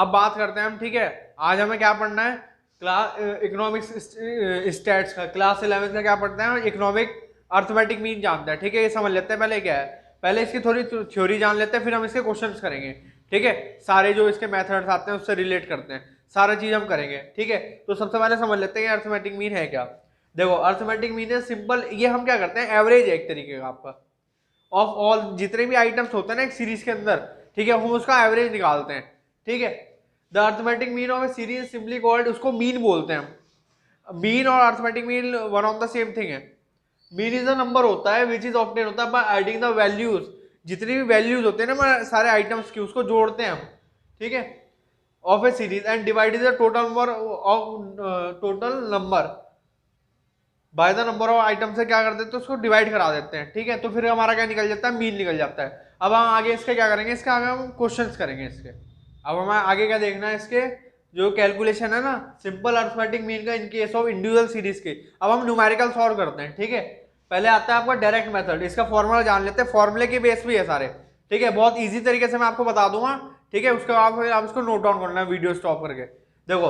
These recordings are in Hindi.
अब बात करते हैं हम, ठीक है, आज हमें क्या पढ़ना है, क्लास इकोनॉमिक्स स्टैट्स का, क्लास 11 का क्या पढ़ते हैं, इकोनॉमिक अर्थमेटिक मीन जानते हैं, ठीक है। ये समझ लेते हैं पहले क्या है, पहले इसकी थोड़ी थ्योरी जान लेते हैं, फिर हम इसके क्वेश्चंस करेंगे, ठीक है। सारे जो इसके मेथड्स आते हैं उससे रिलेट करते हैं, सारा चीज हम करेंगे, ठीक है। तो सबसे पहले समझ लेते हैं अर्थमेटिक मीन है क्या। देखो अर्थमेटिक मीन है सिंपल, ये हम क्या करते हैं, एवरेज है एक तरीके का आपका ऑफ ऑल जितने भी आइटम्स होते हैं ना एक सीरीज के अंदर, ठीक है, हम उसका एवरेज निकालते हैं, ठीक है। The arithmetic mean of A series simply called, उसको मीन बोलते हैं हम। मीन और arithmetic mean one of the same thing है। मीन इज अ नंबर होता है विच इज ऑब्टेन होता है बाय एडिंग द वैल्यूज, जितनी भी वैल्यूज होते हैं ना सारे आइटम्स की, उसको जोड़ते हैं हम, ठीक है, of A series and divide the total number by the number of item से क्या कर देते हैं, उसको डिवाइड करा देते हैं, ठीक है। तो फिर हमारा क्या निकल जाता है, मीन निकल जाता है। अब हम आगे इसके क्या करेंगे, इसके आगे हम क्वेश्चंस करेंगे इसके। अब हमें आगे क्या देखना है, इसके जो कैलकुलेशन है ना सिंपल अर्थमेटिक मीन का in case of individual series के। अब हम न्यूमेरिकल सॉल्व करते हैं, ठीक है। पहले आता है आपका डायरेक्ट मेथड, इसका फॉर्मूला जान लेते हैं, फॉर्मूले के बेस भी है सारे, ठीक है। बहुत ईजी तरीके से मैं आपको बता दूंगा, ठीक है। उसके बाद आप इसको नोट डाउन करना है वीडियो स्टॉप करके। देखो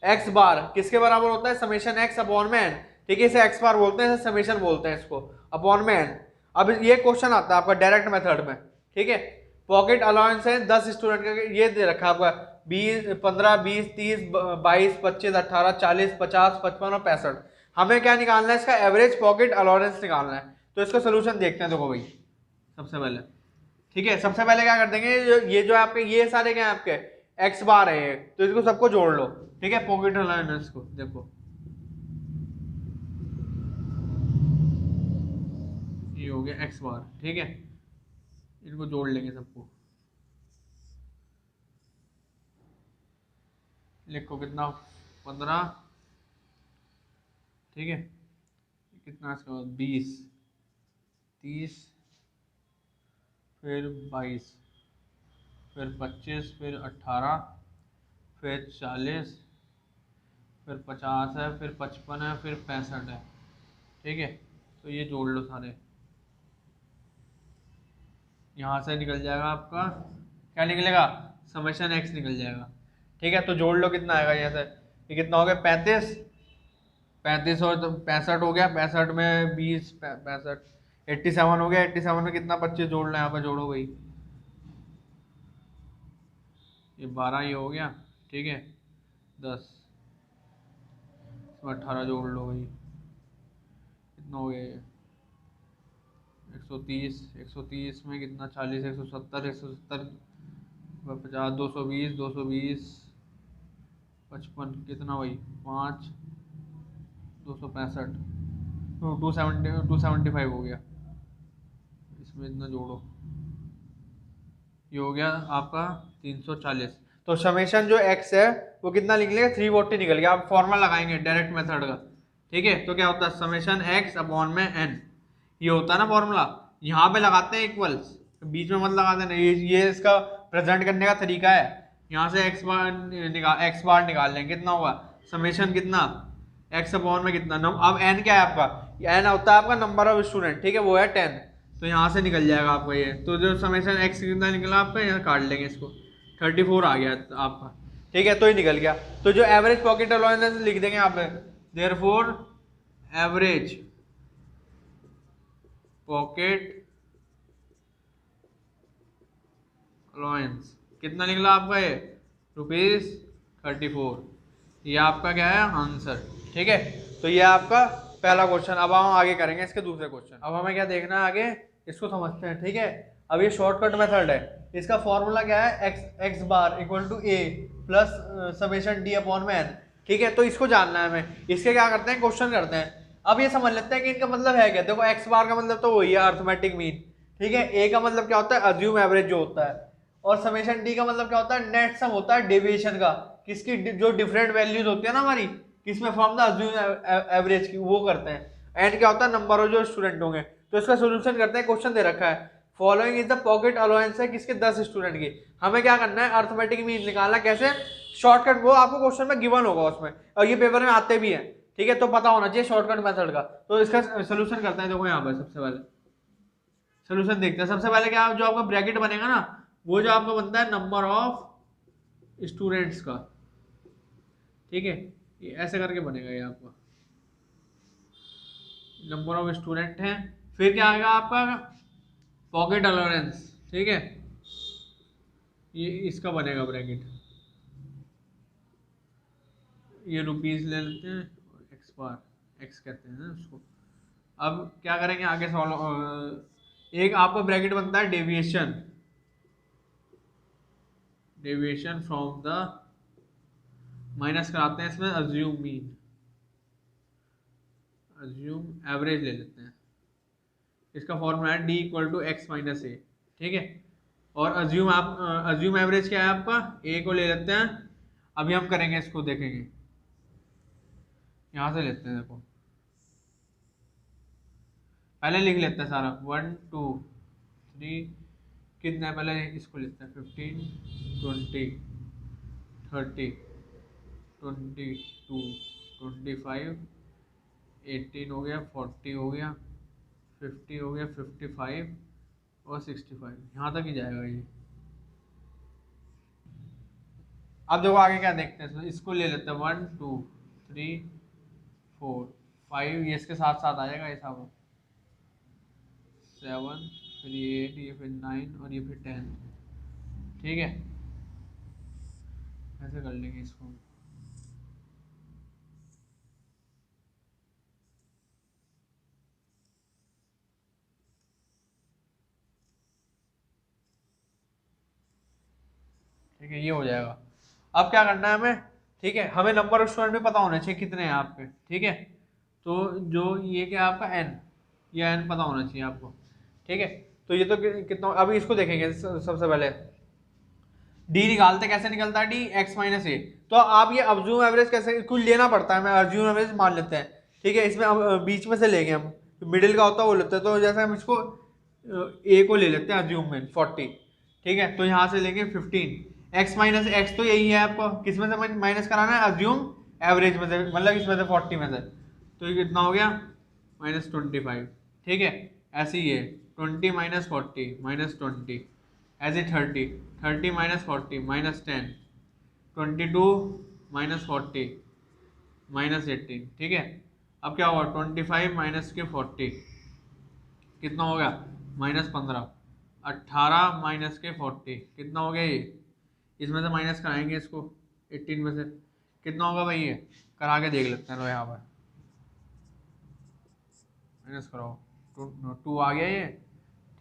एक्स बार किसके बराबर होता है, समेशन एक्स अपॉन में एन, ठीक है। इसे एक्स बार बोलते हैं, समेशन बोलते हैं इसको, अपॉन में एन। अब ये क्वेश्चन आता है आपका डायरेक्ट मेथड में, ठीक है। पॉकेट अलाउंस है 10 स्टूडेंट का, ये दे रखा है आपका 20 15 20 30 22 25 18 40 50 55 और 65। हमें क्या निकालना है, इसका एवरेज पॉकेट अलाउंस निकालना है। तो इसका सोल्यूशन देखते हैं। देखो भाई सबसे पहले, ठीक है, सबसे पहले क्या कर देंगे, ये जो आपके ये सारे क्या है आपके एक्स बार है, तो इसको सबको जोड़ लो, ठीक है, पॉकेट अलाउंस को। देखो ये हो गया एक्स बार, ठीक है, इनको जोड़ लेंगे सबको। लिखो कितना, 15, ठीक है, कितना इसके बाद 20 30 फिर 22 फिर 25 फिर 18 फिर 40 फिर 50 है फिर 55 है फिर 65 है, ठीक है। तो ये जोड़ लो सारे, यहाँ से निकल जाएगा आपका, क्या निकलेगा, समेशन एक्स निकल जाएगा, ठीक है। तो जोड़ लो कितना आएगा यहाँ से, ये कितना हो गया 35 35 और 65 हो गया, 65 में 20 65 87 हो गया, 87 में कितना 25 जोड़ लो, यहाँ पे जोड़ो भाई, ये 12 ये हो गया, ठीक है, 10 इसमें 18 जोड़ लो भाई, कितना हो गया ये 130 में कितना 40 170 170 50 220 220 55 कितना भाई 5 265 275 हो गया, इसमें इतना जोड़ो, ये हो गया आपका 340। तो समेशन जो x है वो कितना निकलेगा 340 निकल गया। आप फॉर्मूला लगाएंगे डायरेक्ट मेथड का, ठीक है। तो क्या होता है समेशन x अपॉन में n, ये होता है ना फॉर्मूला, यहाँ पे लगाते हैं इक्वल्स, बीच में मत लगा देना, ये इसका प्रेजेंट करने का तरीका है। यहाँ से x बार निकाल लेंगे, कितना होगा समेशन कितना x अपॉन में कितना अब n क्या है आपका, n होता है आपका नंबर ऑफ स्टूडेंट, ठीक है, वो है 10। तो यहाँ से निकल जाएगा आपका ये, तो जो समेशन x कितना निकला आपका, यहाँ काट लेंगे इसको, 34 आ गया आपका, ठीक है। तो ये निकल गया। तो जो एवरेज पॉकेट अलाउंस लिख देंगे यहाँ पे, देयरफॉर एवरेज पॉकेट अलाउंस कितना निकला आपका, ये ₹34। ये आपका क्या है आंसर, ठीक है। तो ये आपका पहला क्वेश्चन। अब हम आगे करेंगे इसके दूसरे क्वेश्चन। अब हमें क्या देखना है आगे, इसको समझते हैं, ठीक है। अब ये शॉर्टकट मेथड है, इसका फॉर्मूला क्या है x bar equal to a plus summation d upon में एन, ठीक है। तो इसको जानना है हमें। इसके क्या करते हैं, क्वेश्चन करते हैं। अब ये समझ लेते हैं कि इनका मतलब है क्या। देखो एक्स बार का मतलब तो वही है अर्थमेटिक मीन, ठीक है। ए का मतलब क्या होता है अज्यूम एवरेज जो होता है, और समेशन डी का मतलब क्या होता है नेट सम होता है डेविएशन का, किसकी जो डिफरेंट वैल्यूज होती है ना हमारी, किसमें फ्रॉम द अज्यूम एवरेज की, वो करते हैं। एंड क्या होता है नंबर ऑफ जो स्टूडेंट होंगे। तो इसका सोल्यूशन करते हैं। क्वेश्चन दे रखा है following is the pocket allowance है किसके 10 स्टूडेंट की। हमें क्या करना है अर्थमेटिक मीन निकालना, कैसे शॉर्टकट, वो आपको क्वेश्चन में गिवन होगा उसमें, और ये पेपर में आते भी हैं, ठीक है। तो पता होना चाहिए शॉर्टकट मेथड का। तो इसका सोल्यूशन करते हैं। देखो यहाँ पर सबसे पहले सोल्यूशन देखते हैं। सबसे पहले क्या जो आपका ब्रैकेट बनेगा ना, वो जो आपका बनता है नंबर ऑफ स्टूडेंट्स का, ठीक है, ये ऐसे करके बनेगा ये आपका नंबर ऑफ स्टूडेंट हैं। फिर क्या आएगा आपका पॉकेट अलाउंस, ठीक है, ये इसका बनेगा ब्रैकेट, ये रुपीस ले लेते हैं, एक्स बार एक्स कहते हैं ना उसको। अब क्या करेंगे आगे सॉल्व, एक आपका ब्रैकेट बनता है deviation, deviation from the, minus कराते हैं इसमें अज्यूम मीन, अज्यूम एवरेज ले लेते हैं, इसका फॉर्मूला है D equal to X minus A, ठीक है। और अज्यूम आप अज्यूम एवरेज क्या है आपका, ए को ले लेते हैं। अभी हम करेंगे इसको, देखेंगे यहाँ से लेते हैं, देखो पहले लिख लेते हैं सारा, 1 2 3, कितना है पहले इसको लेते हैं, 15 20 30 22 25 18 हो गया, 40 हो गया, 50 हो गया, 55 और 65, यहाँ तक ही जाएगा ये। अब देखो आगे क्या देखते हैं, इसको ले लेते हैं 1 2 3 4 5, ये इसके साथ साथ आ जाएगा ये सब, 7 फिर ये 8, ये फिर 9 और ये फिर 10, ठीक है, ऐसे कर लेंगे इसको। ठीक है, ये हो जाएगा। अब क्या करना है हमें, ठीक है, हमें नंबर ऑफ स्टूडेंट भी पता होने चाहिए कितने हैं आपके, ठीक है। तो जो ये क्या आपका एन, ये एन पता होना चाहिए आपको, ठीक है। तो ये तो कितना, अभी इसको देखेंगे सबसे पहले, डी निकालते, कैसे निकलता है डी, एक्स माइनस ए। तो आप ये अज्यूम एवरेज कैसे, कुछ लेना पड़ता है, मैं अज्यूम एवरेज मान लेते हैं, ठीक है। इसमें हम बीच में से लेंगे, हम मिडिल का होता है वो लेते हैं। तो जैसे हम इसको ए को ले लेते हैं अज्यूम में 40, ठीक है। तो यहाँ से लेंगे 15, एक्स माइनस एक्स तो यही है आपको, किस में से माइनस कराना है, अज्यूम एवरेज में से, मतलब इसमें से 40 में से। तो ये कितना हो गया -25, ठीक है। ऐसे ही है 20 माइनस 40 माइनस 20, ऐसे 30 माइनस 40 माइनस 10, 22 माइनस 40 माइनस 18, ठीक है। अब क्या हुआ 25 माइनस के 40 कितना हो गया -15, 18 माइनस के 40 कितना हो गया, ये इसमें से माइनस कराएंगे इसको 18 में से, कितना होगा भाई, ये करा के देख लेते हैं। लो यहाँ पर माइनस कराओ, 2 आ गया ये,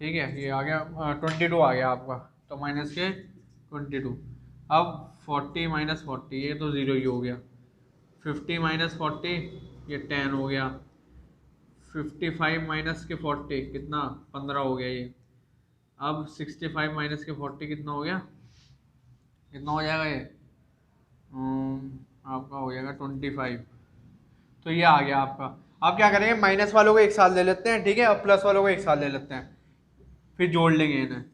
ठीक है, ये आ गया 22 आ गया आपका, तो माइनस के 22। अब 40 माइनस 40, ये तो 0 ही हो गया, 50 माइनस 40 ये 10 हो गया, 55 माइनस के 40 कितना 15 हो गया ये। अब 65 माइनस के 40 कितना हो गया, कितना हो जाएगा ये, आपका हो जाएगा 25। तो ये आ गया आपका। अब क्या करेंगे, माइनस वालों को एक साथ ले लेते हैं, ठीक है, और प्लस वालों को एक साथ ले लेते हैं, फिर जोड़ लेंगे इन्हें।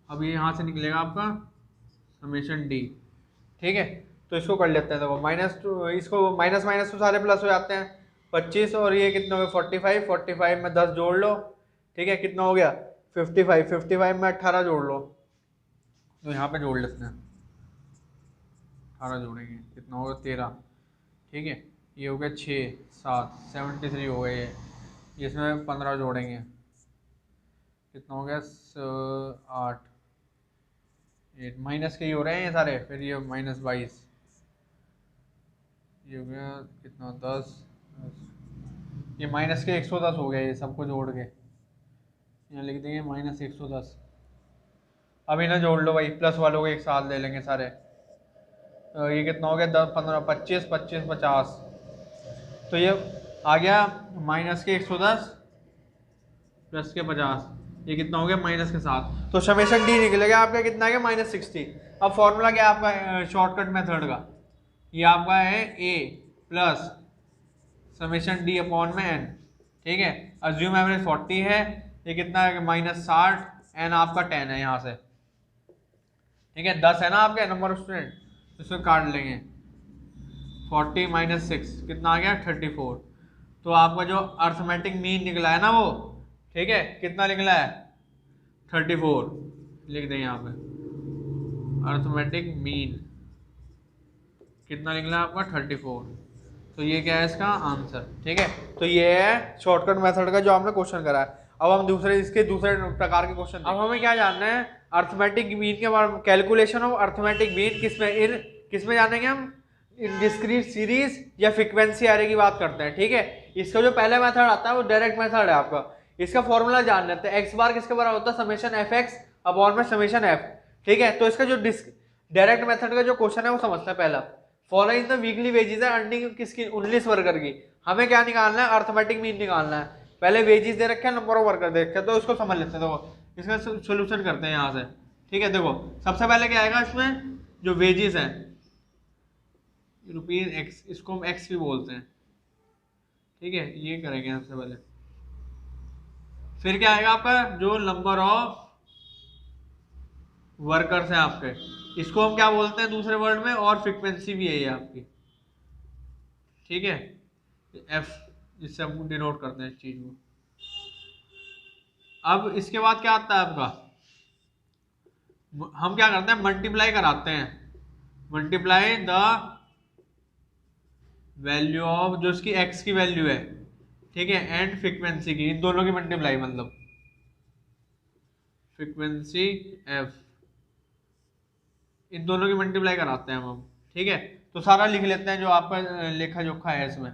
अब ये यहाँ से निकलेगा आपका समेशन डी, ठीक है। तो इसको कर लेते हैं, देखो माइनस टू, इसको माइनस माइनस तो सारे प्लस हो जाते हैं, 25 और ये कितना हो गया 45, 45 में 10 जोड़ लो, ठीक है, कितना हो गया 55, 55 में 18 जोड़ लो। तो यहाँ पे जोड़ लेते हैं, 18 जोड़ेंगे कितना होगा 13, ठीक है। ये हो गया 6 7 73 हो गए ये, इसमें 15 जोड़ेंगे कितना हो गया 8, 8 माइनस के ही हो रहे हैं ये सारे, फिर ये -22, ये हो गया कितना 10, ये माइनस के 110 हो गया ये सबको जोड़ के, यहाँ लिख देंगे -110। अब इन्हें जोड़ लो भाई, प्लस वालों को एक साथ ले लेंगे सारे, तो ये कितना हो गया 10 15 25 25 50, तो ये आ गया माइनस के 110 प्लस के 50, ये कितना हो गया माइनस के 7। तो समेशन डी निकलेगा आपका कितना आ गया -60। अब फॉर्मूला क्या है आपका शॉर्टकट मेथड का, ये आपका है ए प्लस समेशन डी अपॉन में एन, ठीक है। अज्यूम एवरेज 40 है, ये कितना है -60, एन आपका 10 है यहाँ से, ठीक है। 10 है ना आपके नंबर ऑफ स्टूडेंट, इसको काट लेंगे, 40 माइनस 6 कितना आ गया 34। तो आपका जो अर्थमेटिक मीन निकला है ना वो, ठीक है, कितना निकला है 34, लिख दें यहाँ पे। अर्थमेटिक मीन कितना निकला आपका 34, तो ये क्या है इसका आंसर। ठीक है, तो ये है शॉर्टकट मेथड का जो आपने क्वेश्चन करा है। अब हम इसके दूसरे प्रकार के क्वेश्चन, अब हमें क्या जानना है अर्थमेटिक मीन के बारे में। कैलकुलेशन ऑफ अर्थमेटिक मीन किसमें जानेंगे हम, डिस्क्रीट सीरीज या फ्रीक्वेंसी एरे की बात करते हैं। ठीक है, इसका जो पहला मेथड आता है वो डायरेक्ट मेथड है आपका। इसका फॉर्मूला जान लेते हैं, एक्स बार किसके बराबर होता है समेशन एफ एक्स अपॉन में समेशन एफ। ठीक है, तो इसका जो डायरेक्ट मेथड का जो क्वेश्चन है वो समझते हैं। पहला फॉलोइंग द वीकली वेजेस है अर्निंग किसकी 19 वर्कर की। हमें क्या निकालना है अर्थमेटिक मीन निकालना है। पहले वेजेस दे रखे हैं, नंबर ऑफ वर्कर दे रखे हैं, तो उसको समझ लेते हैं। देखो इसका सोल्यूशन करते हैं यहाँ से। ठीक है, देखो सबसे पहले क्या आएगा इसमें, जो वेजेस है रुपीज एक्स, इसको हम एक्स भी बोलते हैं। ठीक है, ये करेंगे सबसे पहले। फिर क्या आएगा आपका जो नंबर ऑफ वर्कर्स है आपके, इसको हम क्या बोलते हैं दूसरे वर्ड में, और फ्रीक्वेंसी भी है ये आपकी। ठीक है, एफ जिससे हम डिनोट करते हैं इस चीज को। अब इसके बाद क्या आता है आपका, हम क्या करते हैं मल्टीप्लाई कराते हैं, मल्टीप्लाई द वैल्यू ऑफ जो इसकी एक्स की वैल्यू है। ठीक है, एंड फ्रीक्वेंसी की, इन दोनों की मल्टीप्लाई, मतलब फ्रीक्वेंसी एफ, इन दोनों की मल्टीप्लाई कराते हैं हम। ठीक है, तो सारा लिख लेते हैं जो आपका लेखा जोखा है इसमें।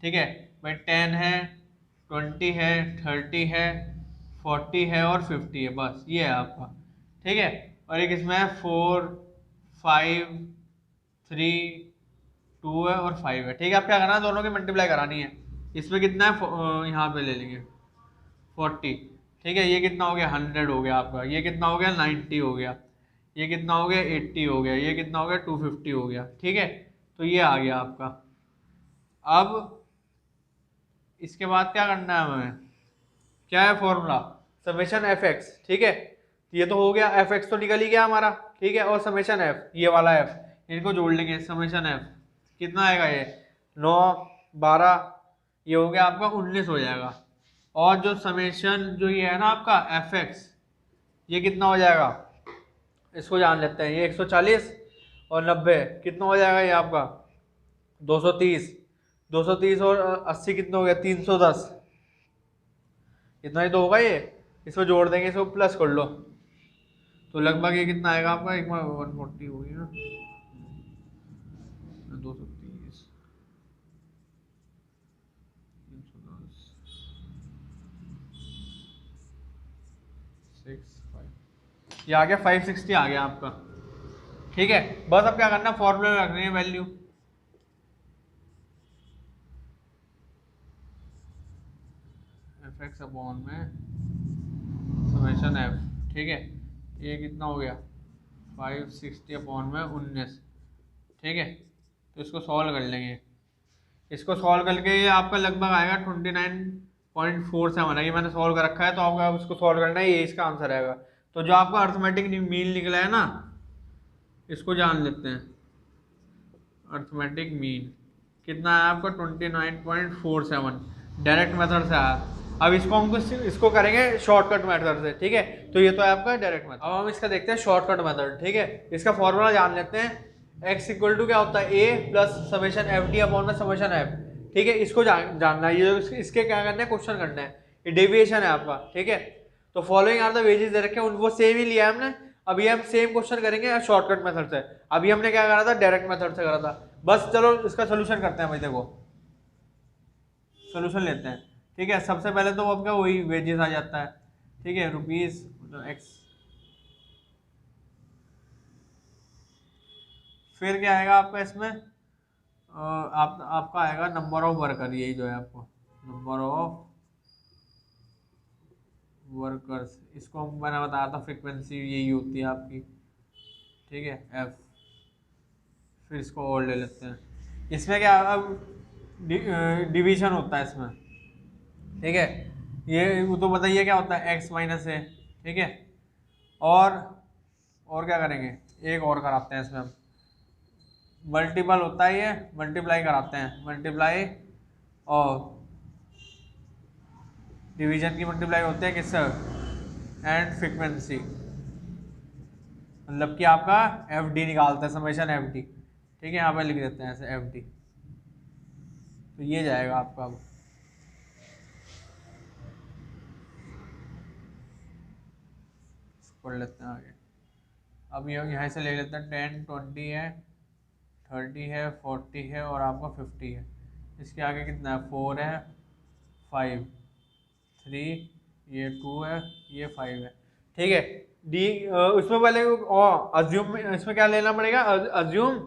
ठीक है भाई, 10 है, 20 है, 30 है, 40 है और 50 है, बस ये है आपका। ठीक है, और एक इसमें 4 5 3 2 है और 5 है। ठीक है, आप क्या करना है दोनों की मल्टीप्लाई करानी है। इसमें कितना है यहाँ पे ले लेंगे 40। ठीक है, ये कितना हो गया 100 हो गया आपका, ये कितना हो गया 90 हो गया, ये कितना हो गया 80 हो गया, ये कितना हो गया 250 हो गया। ठीक है, तो ये आ गया आपका। अब इसके बाद क्या करना है हमें, क्या है फॉर्मूला समेशन एफ एक्स। ठीक है, ये तो हो गया, एफ एक्स तो निकल ही गया हमारा। ठीक है, और समेशन एफ, ये वाला एफ, इनको जोड़ लेंगे। समेशन एफ कितना आएगा, ये 9 12, ये हो गया आपका 19 हो जाएगा। और जो समेशन जो ये है ना आपका एफ एक्स, ये कितना हो जाएगा, इसको जान लेते हैं। ये 140 और 90 कितना हो जाएगा, ये आपका 230, 230 और 80 कितना हो गया 310, इतना ही तो होगा ये। इसको जोड़ देंगे, इसको प्लस कर लो, तो लगभग ये कितना आएगा आपका, एक बार 140 हो गई ना, 230 310 6 5, ये आ गया 560 आ गया आपका। ठीक है, बस अब क्या करना, फॉर्मूले में रखनी है वैल्यू। एफ एक्स अपॉन में समेशन एफ। ठीक है, ये कितना हो गया 560 अपॉन में 19। ठीक है, तो इसको सॉल्व कर लेंगे। इसको सॉल्व करके ये आपका लगभग आएगा 29.47 है। ये मैंने सॉल्व कर रखा है, तो आपको इसको सॉल्व करना है, ये इसका आंसर आएगा। तो जो आपका अर्थमेटिक मीन निकला है ना, इसको जान लेते हैं। अर्थमेटिक मीन कितना है आपका 29.47, डायरेक्ट मेथड से आया। अब इसको करेंगे शॉर्टकट मेथड से। ठीक है, तो ये तो है आपका डायरेक्ट मेथड। अब हम इसका देखते हैं शॉर्टकट मेथड। ठीक है, इसका फॉर्मूला जान लेते हैं। x इक्वल टू क्या होता है, a plus summation F D upon में समेशन एफ। ठीक है, इसको जानना है, ये इसके क्या करना है क्वेश्चन करना है, ये डेविएशन है आपका। ठीक है, तो फॉलोइंग आर द वेजेस दे रखे हैं, वो सेम ही लिया है हमने। अभी हम सेम क्वेश्चन करेंगे शॉर्टकट मेथड से। अभी हमने क्या करा था, डायरेक्ट मेथड से करा था। बस चलो इसका सोल्यूशन करते हैं भाई। देखो सोल्यूशन लेते हैं। ठीक है, सबसे पहले तो आपका वही वेजेस आ जाता है। ठीक है, रुपीज एक्स, फिर क्या आएगा आपका इसमें, आपका आएगा नंबर ऑफ वर्कर, यही जो है आपको नंबर ऑफ वर्कर्स, इसको मैंने बताया था फ्रीक्वेंसी यही होती है आपकी। ठीक है, एफ, फिर इसको और ले लेते हैं। इसमें क्या अब डिवीजन होता है इसमें। ठीक है, ये वो तो बताइए क्या होता है, एक्स माइनस ए। ठीक है, और क्या करेंगे, एक और कराते हैं इसमें हम, मल्टीपल होता है ये, मल्टीप्लाई कराते हैं, मल्टीप्लाई और डिवीजन की मल्टीप्लाई होते हैं किससे, एंड फ्रीक्वेंसी, मतलब कि आपका एफ डी निकालता है, समेशन एफ डी। ठीक है, यहाँ पर लिख देते हैं ऐसे एफ डी, तो ये जाएगा आपका। अब पढ़ लेते हैं आगे। अब ये यहाँ से ले लेते हैं 10, 20 है, 30 है, 40 है और आपका 50 है। इसके आगे कितना है, 4 है, 5, 3, ये 2 है, ये 5 है। ठीक है, डी उसमें पहले अज्यूम, इसमें क्या लेना पड़ेगा, अज्यूम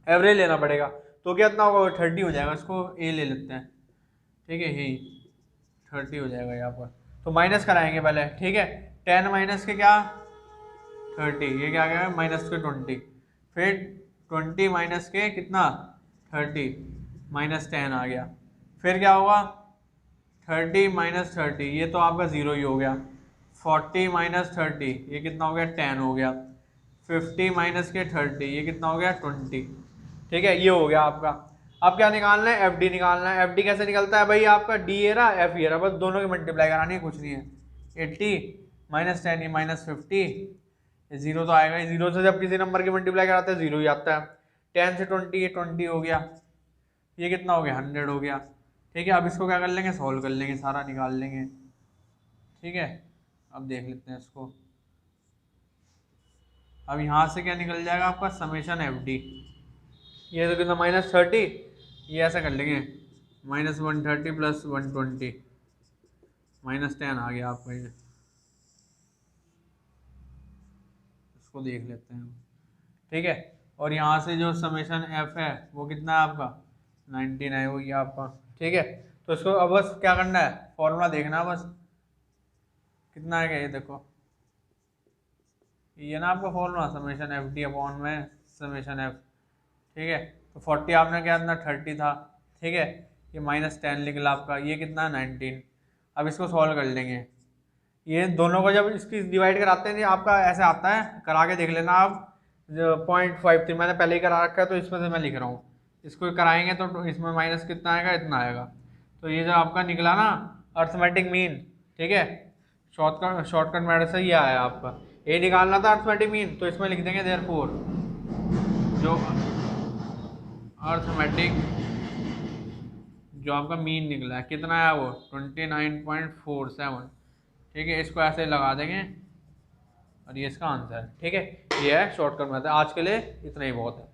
एवरेज लेना पड़ेगा। तो कितना होगा, 30 हो जाएगा। इसको ए ले लेते हैं। ठीक है, यही 30 हो जाएगा यहाँ पर। तो माइनस कराएंगे पहले। ठीक है, 10 माइनस के क्या, 30, ये क्या गया, माइनस के 20, फिर 20 माइनस के कितना, 30, माइनस 10 आ गया। फिर क्या होगा, 30 माइनस 30, ये तो आपका 0 ही हो गया। 40 माइनस 30, ये कितना हो गया, 10 हो गया। 50 माइनस के 30, ये कितना हो गया, 20। ठीक है, ये हो गया आपका। अब क्या निकालना है, एफ डी निकालना है। एफ डी कैसे निकलता है भाई, आपका डी ए रहा, एफ ये रहा, बस दोनों की मल्टीप्लाई करानी है, कुछ नहीं है। 80 माइनस 10, ये माइनस 50, ये 0 तो आएगा। 0 से जब किसी नंबर की मल्टीप्लाई कराते हैं 0 ही आता है। 10 से 20, ये 20 हो गया, ये कितना हो गया, 100 हो गया। ठीक है, अब इसको क्या कर लेंगे, सॉल्व कर लेंगे, सारा निकाल लेंगे। ठीक है, अब देख लेते हैं इसको। अब यहाँ से क्या निकल जाएगा आपका, समेशन एफ डी, ये तो कितना, माइनस 30, ये ऐसा कर लेंगे, माइनस 130 प्लस 120, माइनस 10 आ गया आपका। ये इसको देख लेते हैं। ठीक है, और यहाँ से जो समेशन एफ है वो कितना है आपका, 19 है, वो ये आपका। ठीक है, तो इसको अब बस क्या करना है, फॉर्मूला देखना है बस, कितना है, ये देखो, ये ना आपका formula, summation F D upon में समेशन एफ। ठीक है, तो 40 आपने क्या कितना, 30 था। ठीक है, ये माइनस 10 निकला आपका, ये कितना, 19। अब इसको सॉल्व कर लेंगे। ये दोनों को जब इसकी डिवाइड कराते हैं आपका ऐसे आता है, करा के देख लेना आप। 0.53 मैंने पहले ही करा रखा है, तो इसमें से मैं लिख रहा हूँ। इसको कराएंगे तो इसमें माइनस कितना आएगा, इतना आएगा। तो ये जो आपका निकला ना अर्थमेटिक मीन, ठीक है, शॉर्टकट मेथड से ये आया आपका। ये निकालना था अर्थमेटिक मीन, तो इसमें लिख देंगे देयरफॉर जो अर्थमेटिक जो आपका मीन निकला है कितना है, वो 29.47। ठीक है, इसको ऐसे लगा देंगे और ये इसका आंसर है। ठीक है, ये है शॉर्टकट मेथड। आज के लिए इतना ही बहुत है।